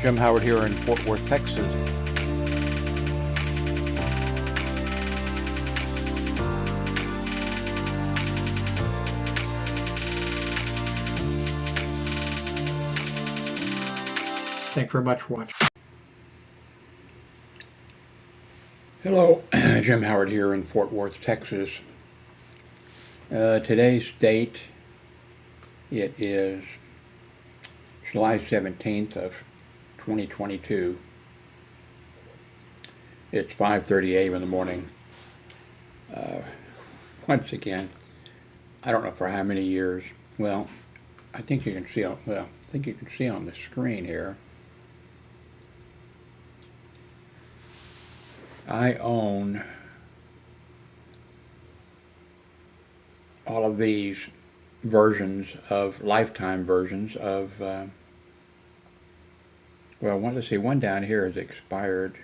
Jim Howard here in Fort Worth, Texas. Thanks very much for watching. Hello, Jim Howard here in Fort Worth, Texas. Today's date, it is July 17th of 2022. It's 5:30 a.m. in the morning. Once again, I don't know for how many years. Well, I think you can see on the screen here. I own all of these versions of lifetime versions of well, let's see, one down here is expired.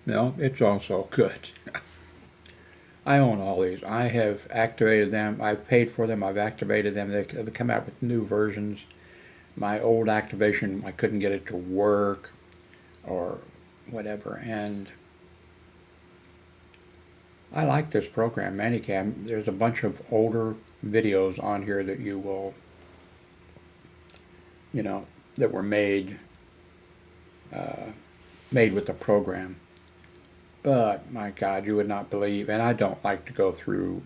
No, it's also good. I own all these. I have activated them. I've paid for them. I've activated them. They've come out with new versions. My old activation, I couldn't get it to work or whatever. And I like this program, ManyCam. There's a bunch of older videos on here that you will, that were made with the program. But my God, you would not believe, and I don't like to go through,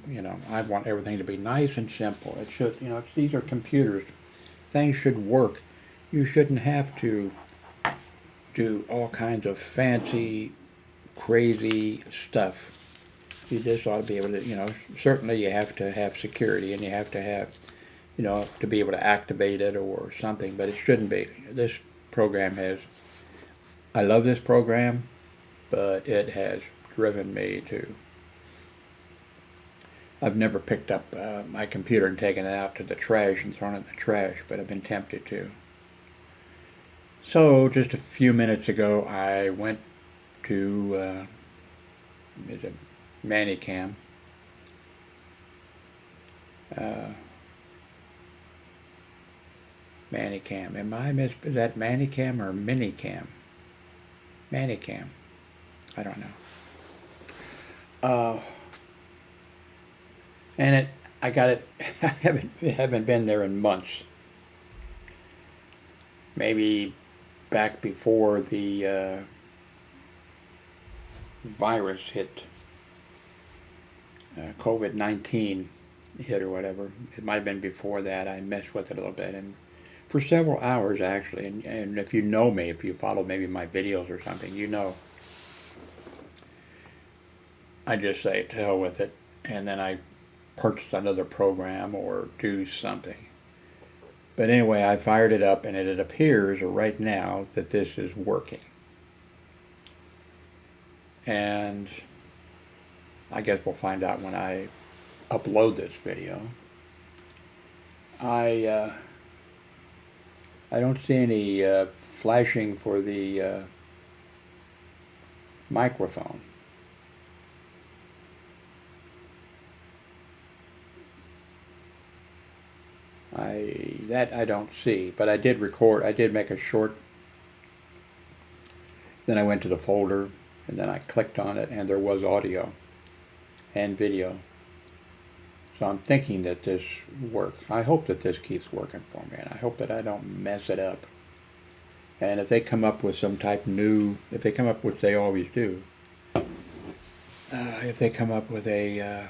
I want everything to be nice and simple. It should, these are computers. Things should work. You shouldn't have to do all kinds of fancy, crazy stuff. You just ought to be able to, certainly you have to have security and you have to have, to be able to activate it or something, but it shouldn't be. This program I love this program, but it has driven me to, I've never picked up my computer and taken it out to the trash and thrown it in the trash, but I've been tempted to. So just a few minutes ago, I went to ManyCam. ManyCam. Is that ManyCam or ManyCam? ManyCam. I don't know. And I got it. I haven't been there in months. Maybe back before the virus hit, COVID-19 hit or whatever. It might have been before that. I messed with it a little bit, and for several hours actually. And if you know me, if you follow maybe my videos or something, I just say to hell with it, and then I purchase another program or do something. But anyway, I fired it up, and it appears right now that this is working. And I guess we'll find out when I upload this video. I don't see any flashing for the microphone. I don't see, but I did record. I did make a short. Then I went to the folder, and then I clicked on it, and there was audio and video. So I'm thinking that this works. I hope that this keeps working for me, and I hope that I don't mess it up. And if they come up with some type new, if they come up, which they always do, if they come up with a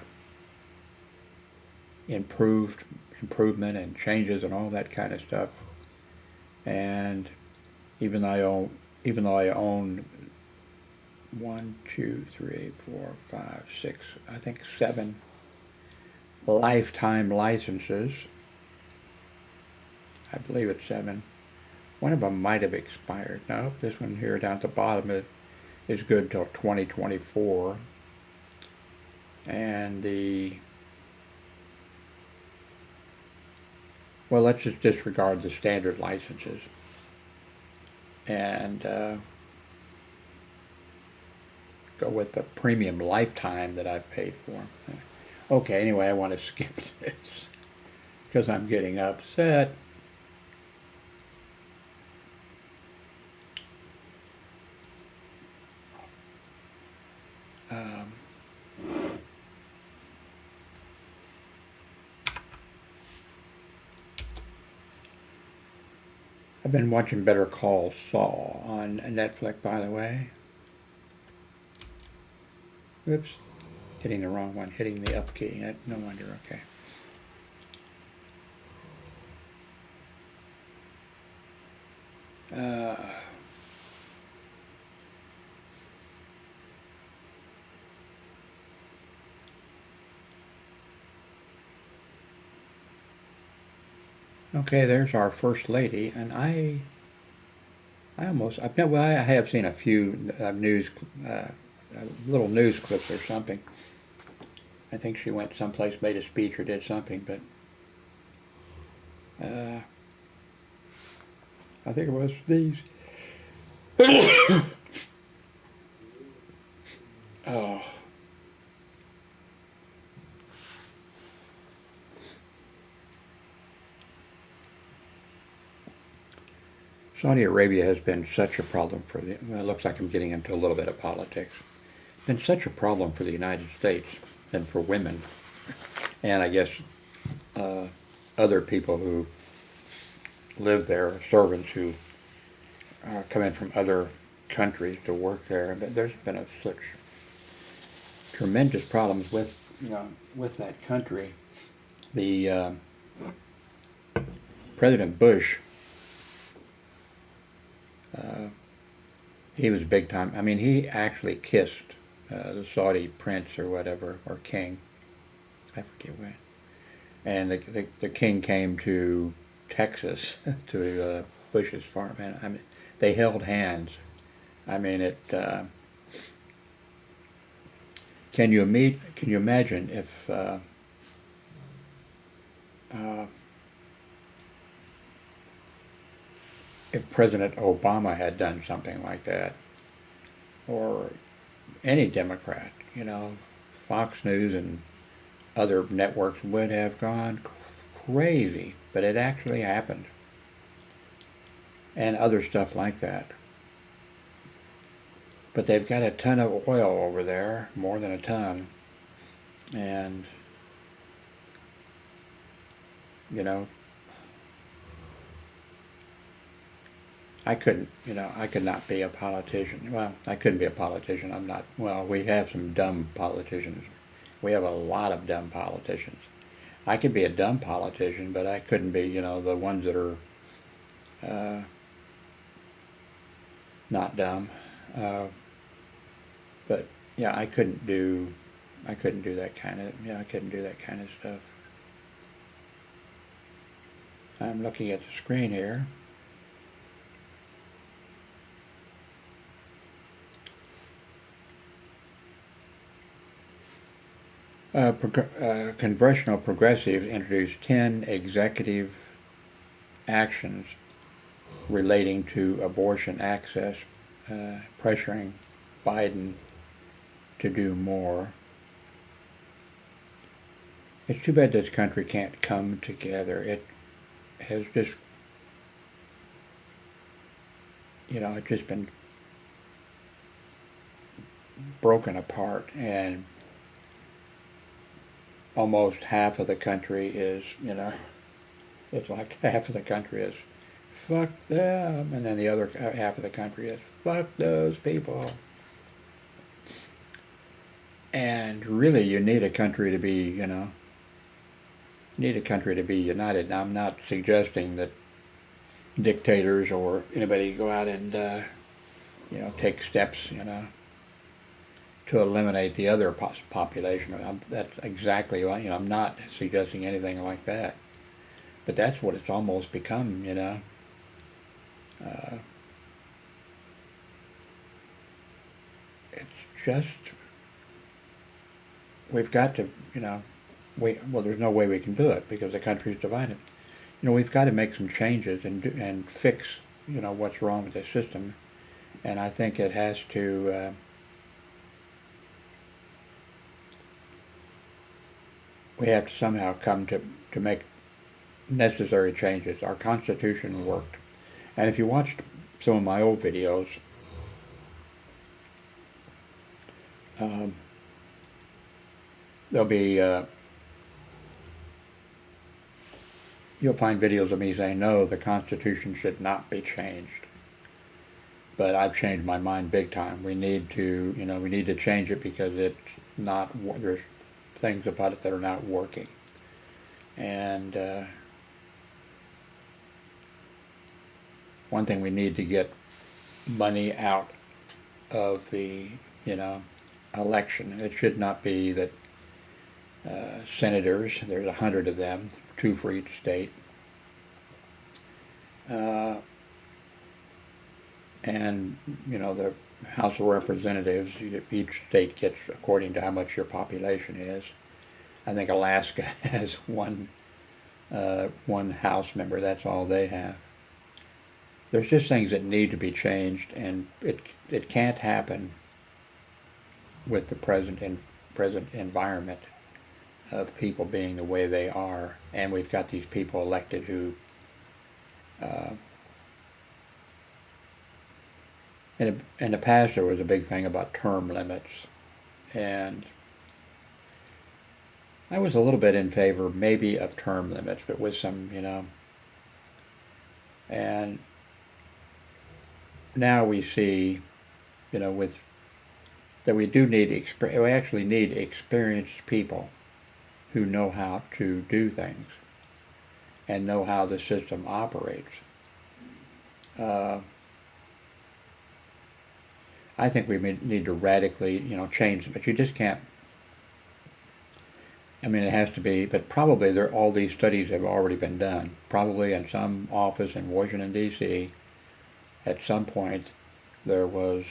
improvement and changes and all that kind of stuff, and even though I own 1, 2, 3, 4, 5, 6, I think 7 lifetime licenses. I believe it's 7. One of them might have expired. No, this one here down at the bottom is good till 2024. And well, let's just disregard the standard licenses and go with the premium lifetime that I've paid for. Okay, anyway, I want to skip this. because I'm getting upset. Um, I've been watching Better Call Saul on Netflix, by the way. Oops, hitting the wrong one, hitting the up key. No wonder, okay. Okay, there's our first lady, and I have seen a few little news clips or something. I think she went someplace, made a speech, or did something, but I think it was these. Oh. Saudi Arabia has been such a problem for the, well, it looks like I'm getting into a little bit of politics. It's been such a problem for the United States and for women, and I guess other people who live there, servants who come in from other countries to work there. But there's been such tremendous problems with that country. The President Bush, he was big time. I mean, he actually kissed the Saudi prince or whatever, or king. I forget when. And the king came to Texas to Bush's farm, and I mean, they held hands. I mean, can you imagine if President Obama had done something like that, or any Democrat, Fox News and other networks would have gone crazy, but it actually happened. And other stuff like that. But they've got a ton of oil over there, more than a ton. And, I could not be a politician. Well, I couldn't be a politician. I'm not, well, we have some dumb politicians. We have a lot of dumb politicians. I could be a dumb politician, but I couldn't be, the ones that are not dumb. But yeah, I couldn't do that kind of stuff. I'm looking at the screen here. Congressional progressives introduced 10 executive actions relating to abortion access, pressuring Biden to do more. It's too bad this country can't come together. It has just, it's just been broken apart, and almost half of the country is, it's like half of the country is, fuck them, and then the other half of the country is, fuck those people. And really, you need a country to be, united. Now, I'm not suggesting that dictators or anybody go out and, take steps, to eliminate the other population. That's exactly right. I'm not suggesting anything like that. But that's what it's almost become, It's just, we've got to, there's no way we can do it because the country's divided. We've got to make some changes and fix, what's wrong with the system. And I think it has to, we have to somehow come to make necessary changes. Our Constitution worked. And if you watched some of my old videos, there'll be, you'll find videos of me saying, no, the Constitution should not be changed. But I've changed my mind big time. We need to, we need to change it because it's not, there's things about it that are not working. And one thing, we need to get money out of the, election. It should not be that senators, there's 100 of them, 2 for each state, and the House of Representatives, each state gets according to how much your population is. I think Alaska has one House member. That's all they have. There's just things that need to be changed, and it can't happen with the present environment of people being the way they are. And we've got these people elected who in the past there was a big thing about term limits, and I was a little bit in favor maybe of term limits, but with some, and now we see, with that we do need we actually need experienced people who know how to do things and know how the system operates. I think we need to radically, change it, but you just can't. I mean, it has to be, but probably all these studies have already been done. Probably in some office in Washington, D.C., at some point there was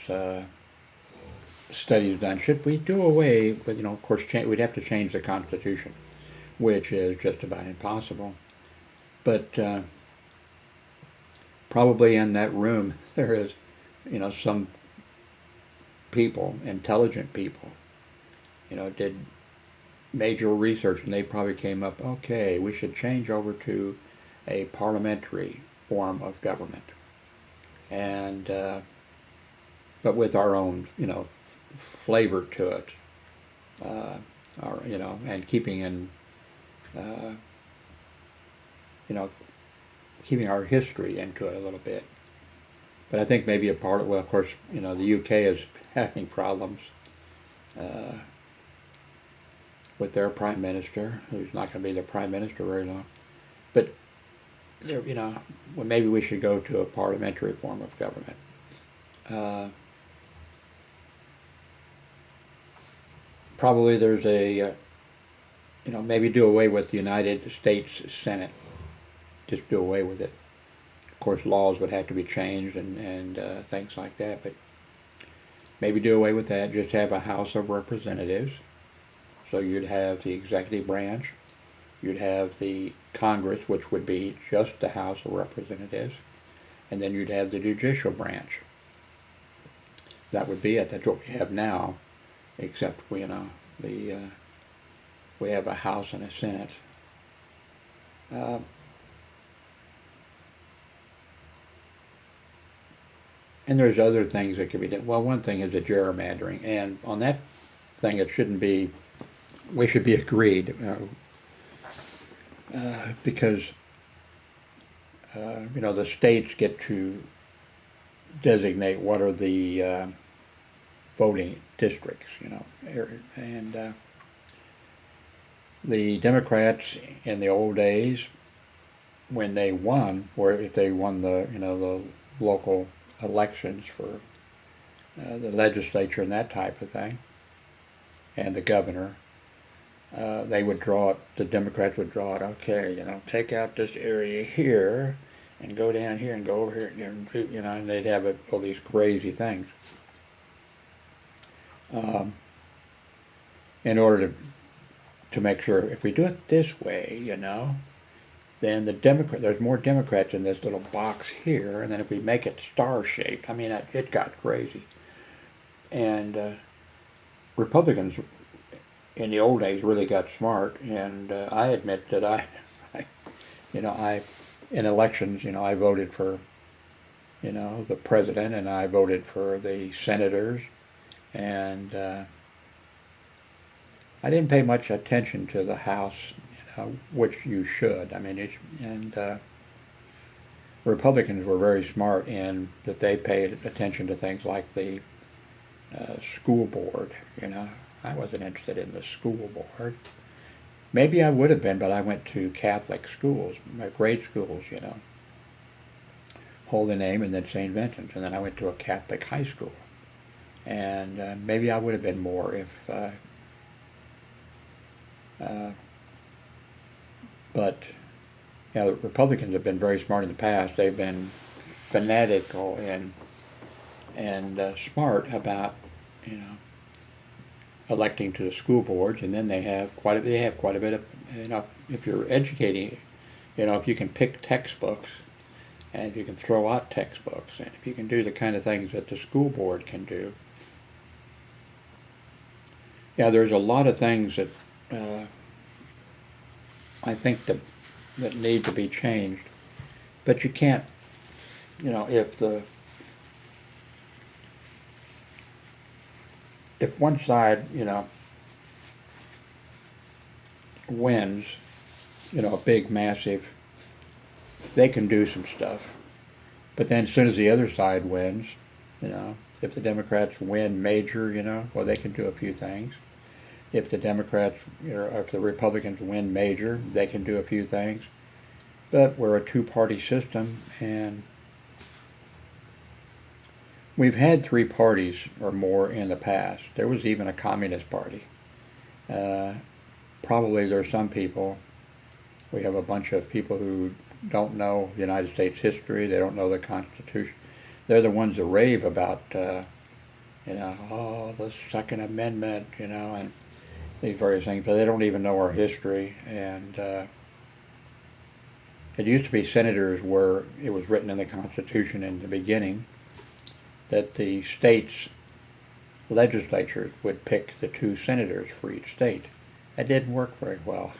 studies done. Should we do away with, of course, we'd have to change the Constitution, which is just about impossible. But probably in that room there is, some people, intelligent people, did major research, and they probably came up, okay, we should change over to a parliamentary form of government, and but with our own, flavor to it, and keeping in, keeping our history into it a little bit. But I think maybe a part of, well, of course, the UK is having problems with their prime minister, who's not going to be the prime minister very long. But well, maybe we should go to a parliamentary form of government. Probably there's a, maybe do away with the United States Senate. Just do away with it. Of course, laws would have to be changed and things like that, but maybe do away with that. Just have a House of Representatives. So you'd have the executive branch, you'd have the Congress, which would be just the House of Representatives, and then you'd have the judicial branch. That would be it. That's what we have now, except we have a House and a Senate. And there's other things that could be done. Well, one thing is the gerrymandering, and on that thing, it shouldn't be. We should be agreed, because the states get to designate what are the voting districts, and the Democrats in the old days, when they won, or if they won the local elections for the legislature and that type of thing, and the governor, they would draw it, the Democrats would draw it, okay, take out this area here and go down here and go over here, and they'd have all these crazy things. In order to make sure, if we do it this way, then there's more Democrats in this little box here, and then if we make it star-shaped, I mean, it got crazy. And Republicans in the old days really got smart, and I admit that You know, in elections, I voted for, the president, and I voted for the senators, and I didn't pay much attention to the House, which you should. I mean, Republicans were very smart in that they paid attention to things like the school board. I wasn't interested in the school board. Maybe I would have been, but I went to Catholic schools, grade schools, Holy Name and then St. Vincent's, and then I went to a Catholic high school. And maybe I would have been more if, but the Republicans have been very smart in the past. They've been fanatical and smart about, electing to the school boards, and then they have quite a bit of, if you're educating, if you can pick textbooks, and if you can throw out textbooks, and if you can do the kind of things that the school board can do. Yeah, there's a lot of things that I think that need to be changed, but you can't, if one side, wins, a big, massive, they can do some stuff. But then as soon as the other side wins, if the Democrats win major, well, they can do a few things. If the Democrats, if the Republicans win major, they can do a few things. But we're a two-party system, and we've had three parties or more in the past. There was even a communist party. Probably there's some people, we have a bunch of people who don't know the United States history, they don't know the Constitution. They're the ones that rave about, the Second Amendment, and these various things, but they don't even know our history. And it used to be senators were, it was written in the Constitution in the beginning, that the states' legislatures would pick the two senators for each state. That didn't work very well.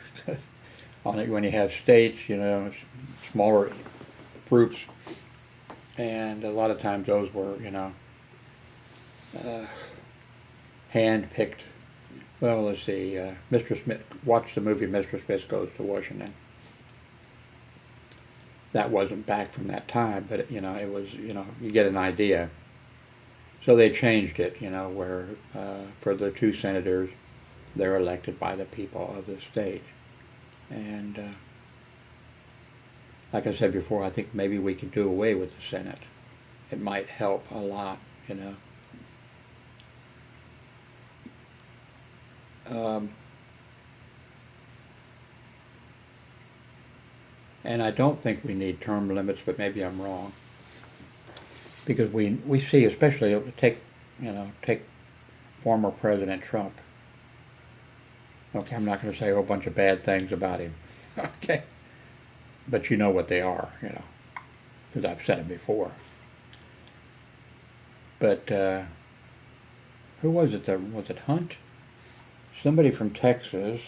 When you have states, smaller groups, and a lot of times those were, hand-picked. Well, let's see, Mr. Smith, watch the movie Mr. Smith Goes to Washington. That wasn't back from that time, but, it was, you get an idea. So they changed it, where for the two senators, they're elected by the people of the state. And like I said before, I think maybe we could do away with the Senate. It might help a lot, and I don't think we need term limits, but maybe I'm wrong. Because we see, especially take former President Trump. Okay, I'm not going to say a whole bunch of bad things about him. Okay, but you know what they are, because I've said it before. But who was it? Was it Hunt? Somebody from Texas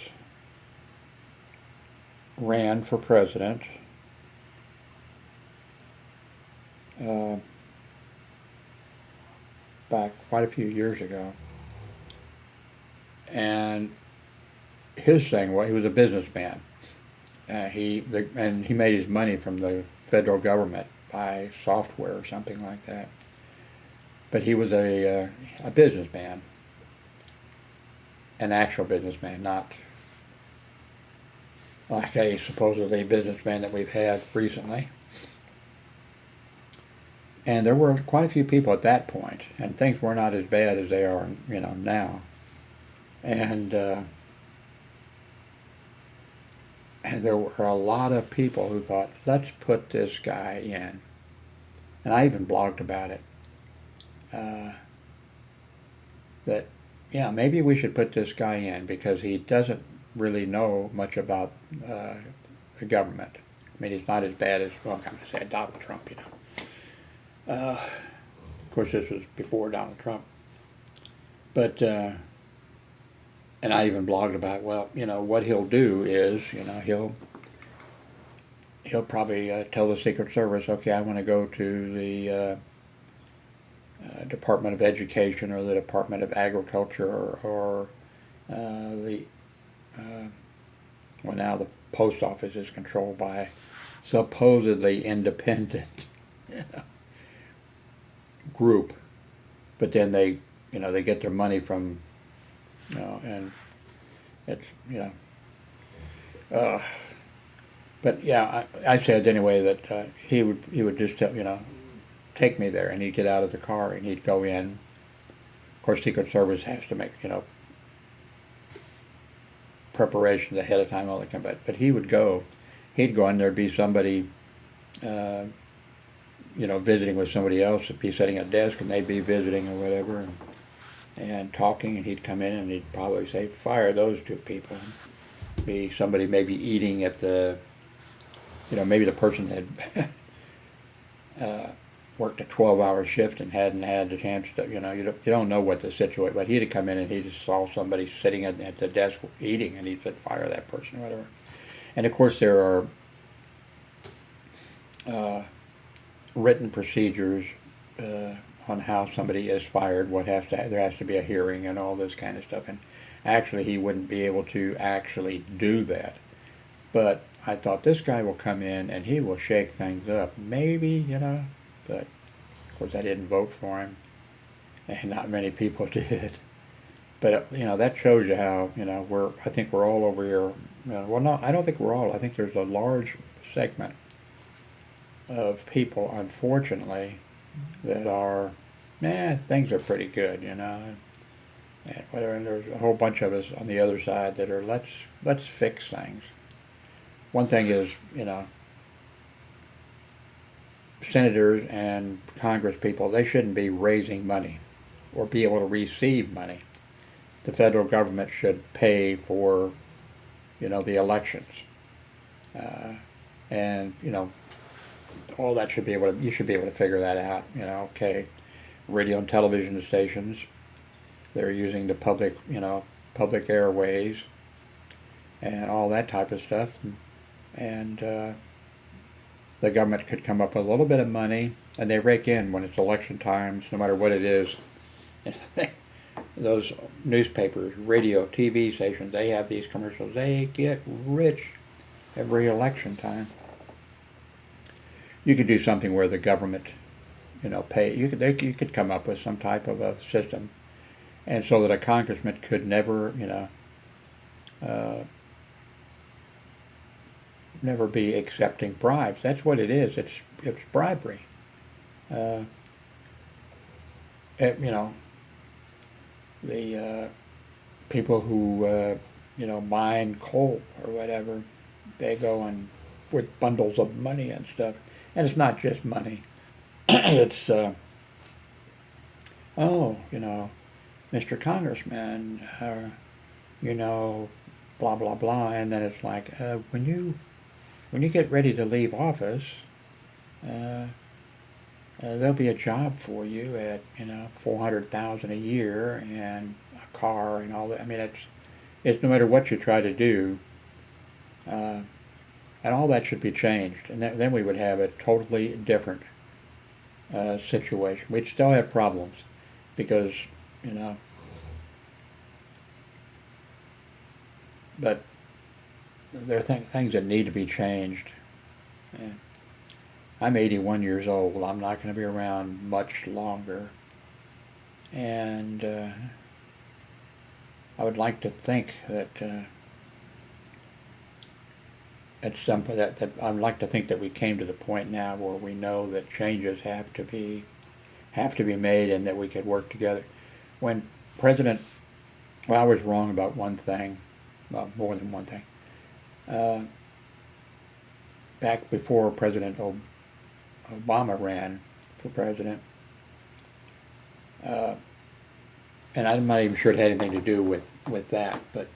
ran for president. Back quite a few years ago, and his thing was he was a businessman. He made his money from the federal government by software or something like that. But he was a businessman, an actual businessman, not like a supposedly businessman that we've had recently. And there were quite a few people at that point, and things were not as bad as they are, now. And there were a lot of people who thought, let's put this guy in. And I even blogged about it. That, maybe we should put this guy in because he doesn't really know much about the government. I mean, he's not as bad as, well, I'm going to say Donald Trump, Of course, this was before Donald Trump. But, and I even blogged about, what he'll do is, he'll probably tell the Secret Service, okay, I want to go to the Department of Education or the Department of Agriculture or the well, now the post office is controlled by supposedly independent group, but then they they get their money from and it's but yeah, I said anyway that he would just tell, take me there, and he'd get out of the car and he'd go in. Of course, Secret Service has to make preparations ahead of time, all that kind of. But he'd go in, there'd be somebody visiting with somebody else, would be sitting at a desk, and they'd be visiting or whatever, and talking, and he'd come in and he'd probably say, fire those two people. Be somebody maybe eating at the, maybe the person had worked a 12-hour shift and hadn't had the chance to, you don't know what the situation, but he'd have come in and he just saw somebody sitting at the desk eating, and he said, fire that person or whatever. And of course there are written procedures on how somebody is fired, there has to be a hearing and all this kind of stuff. And actually he wouldn't be able to actually do that. But I thought, this guy will come in and he will shake things up. Maybe, but of course I didn't vote for him, and not many people did. But that shows you how I think we're all over here. Well, no, I don't think we're all. I think there's a large segment of people, unfortunately, that are, things are pretty good, and whatever. And there's a whole bunch of us on the other side that are let's fix things. One thing is, senators and Congress people, they shouldn't be raising money or be able to receive money. The federal government should pay for, the elections. And, all that should be you should be able to figure that out. Okay, radio and television stations, they're using the public airways and all that type of stuff. And the government could come up with a little bit of money, and they rake in when it's election times, no matter what it is. Those newspapers, radio, TV stations, they have these commercials. They get rich every election time. You could do something where the government, pay. You could come up with some type of a system, and so that a congressman could never, never be accepting bribes. That's what it is. It's bribery. The people who mine coal or whatever, they go and with bundles of money and stuff, and it's not just money. It's Mr. Congressman, blah blah blah, and then it's like when you get ready to leave office, there'll be a job for you at $400,000 a year and a car and all that. I mean, it's no matter what you try to do, and all that should be changed, and then we would have a totally different situation. We'd still have problems because but there are things that need to be changed. And I'm 81 years old. I'm not going to be around much longer. And I would like to think that at some point I'd like to think that we came to the point now where we know that changes have to be made, and that we could work together. When I was wrong about one thing, well, more than one thing. Back before President Obama ran for president, and I'm not even sure it had anything to do with that, but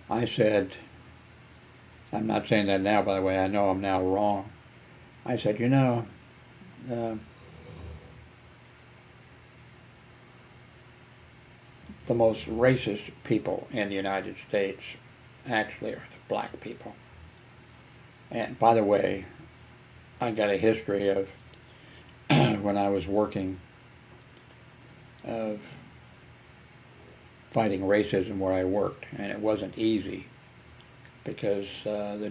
I said, I'm not saying that now, by the way, I know I'm now wrong. I said, the most racist people in the United States actually are the black people. And by the way, I got a history of when I was working of fighting racism where I worked, and it wasn't easy because out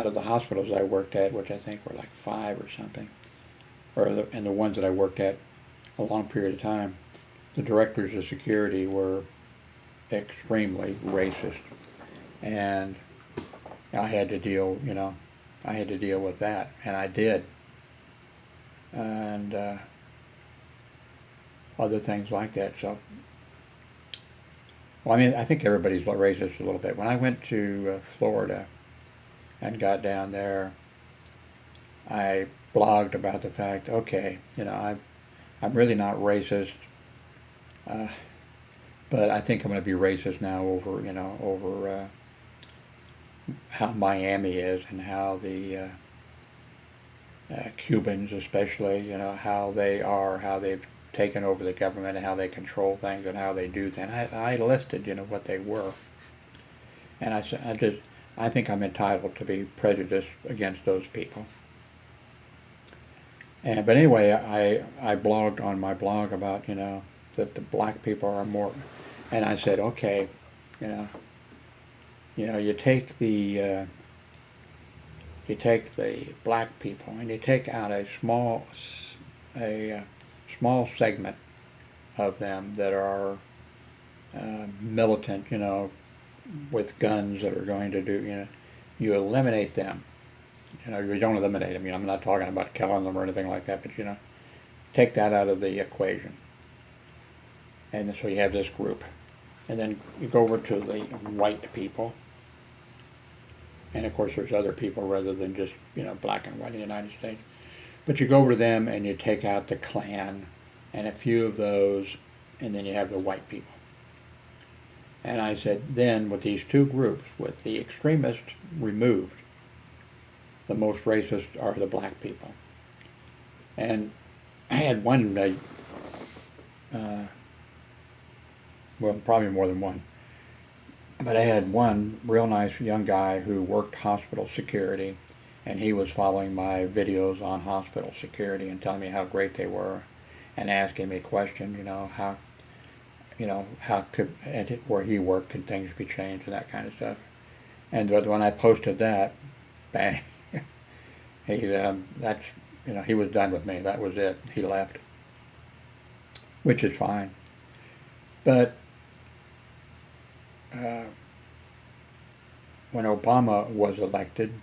of the hospitals I worked at, which I think were like 5 or something, and the ones that I worked at a long period of time, the directors of security were extremely racist, and I had to deal, I had to deal with that, and I did, and other things like that. So, well, I mean, I think everybody's racist a little bit. When I went to Florida and got down there, I blogged about the fact, okay, I'm really not racist, but I think I'm going to be racist now over how Miami is and how the Cubans especially, how they are, how they've taken over the government and how they control things and how they do things. I listed, what they were. And I think I'm entitled to be prejudiced against those people. But anyway, I blogged on my blog about, that the black people are more, and I said, okay, you take the black people and you take out a small segment of them that are militant, with guns that are going to do, you eliminate them. You don't eliminate them. I'm not talking about killing them or anything like that, but take that out of the equation. And so you have this group. And then you go over to the white people. And of course there's other people rather than just, black and white in the United States. But you go over to them and you take out the Klan and a few of those, and then you have the white people. And I said, then with these two groups, with the extremists removed, the most racist are the black people. And I had one, well, probably more than one, but I had one real nice young guy who worked hospital security, and he was following my videos on hospital security and telling me how great they were and asking me questions, how could, where he worked, could things be changed and that kind of stuff. And when I posted that, bang, he was done with me. That was it. He left, which is fine. But when Obama was elected,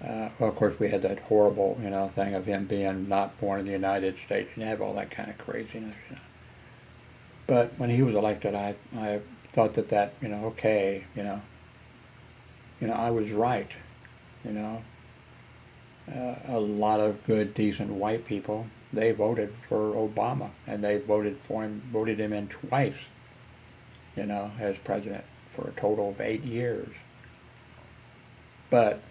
well, of course, we had that horrible, thing of him being not born in the United States, and you have all that kind of craziness, But when he was elected, I thought that okay, I was right, a lot of good, decent white people, they voted for Obama, and they voted him in twice, as president for a total of 8 years. But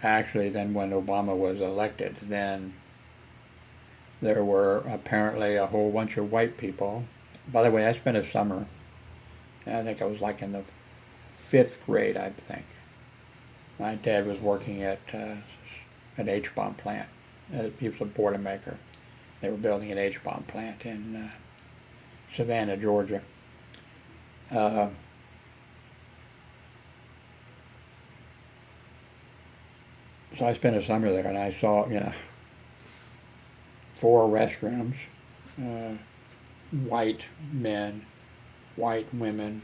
actually, then when Obama was elected, then there were apparently a whole bunch of white people. By the way, I spent a summer, I think I was like in the 5th grade, I think. My dad was working at an H-bomb plant. He was a Boilermaker. They were building an H-bomb plant in Savannah, Georgia. So I spent a summer there, and I saw, 4 restrooms, white men, white women,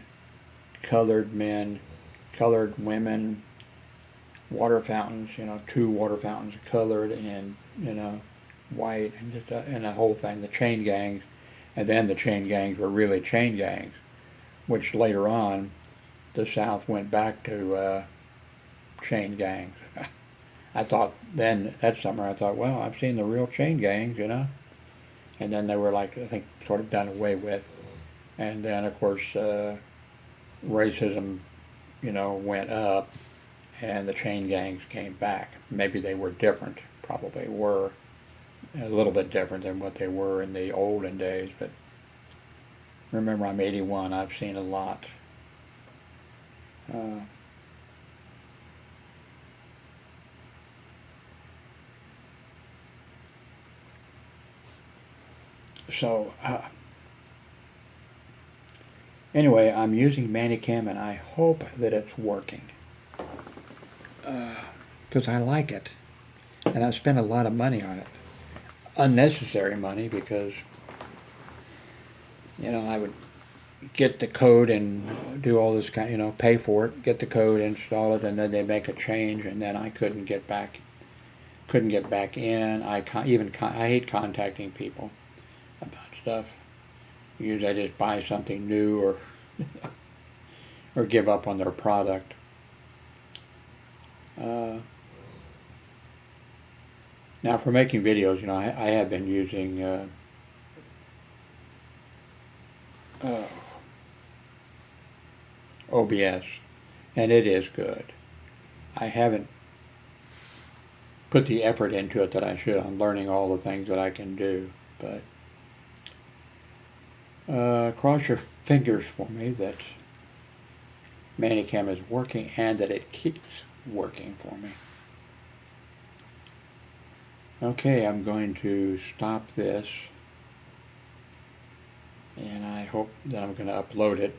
colored men, colored women, water fountains, 2 water fountains, colored and, white, and just and the whole thing, the chain gangs. And then the chain gangs were really chain gangs, which later on the South went back to chain gangs. I thought then, that summer, I thought, well, I've seen the real chain gangs, And then they were like, I think, sort of done away with. And then, of course, racism, went up, and the chain gangs came back. Maybe they were different, probably were a little bit different than what they were in the olden days. But remember, I'm 81, I've seen a lot. So, anyway, I'm using ManyCam and I hope that it's working. Because I like it. And I spent a lot of money on it. Unnecessary money because, I would get the code and do all this kind, pay for it, get the code, install it, and then they make a change, and then I couldn't get back in. I hate contacting people about stuff. Usually I just buy something new or or give up on their product. Now for making videos, I have been using OBS, and it is good. I haven't put the effort into it that I should on learning all the things that I can do, but cross your fingers for me that ManyCam is working and that it keeps working for me. Okay, I'm going to stop this, and I hope that I'm going to upload it,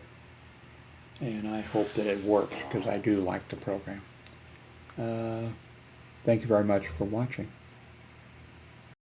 and I hope that it works because I do like the program. Thank you very much for watching.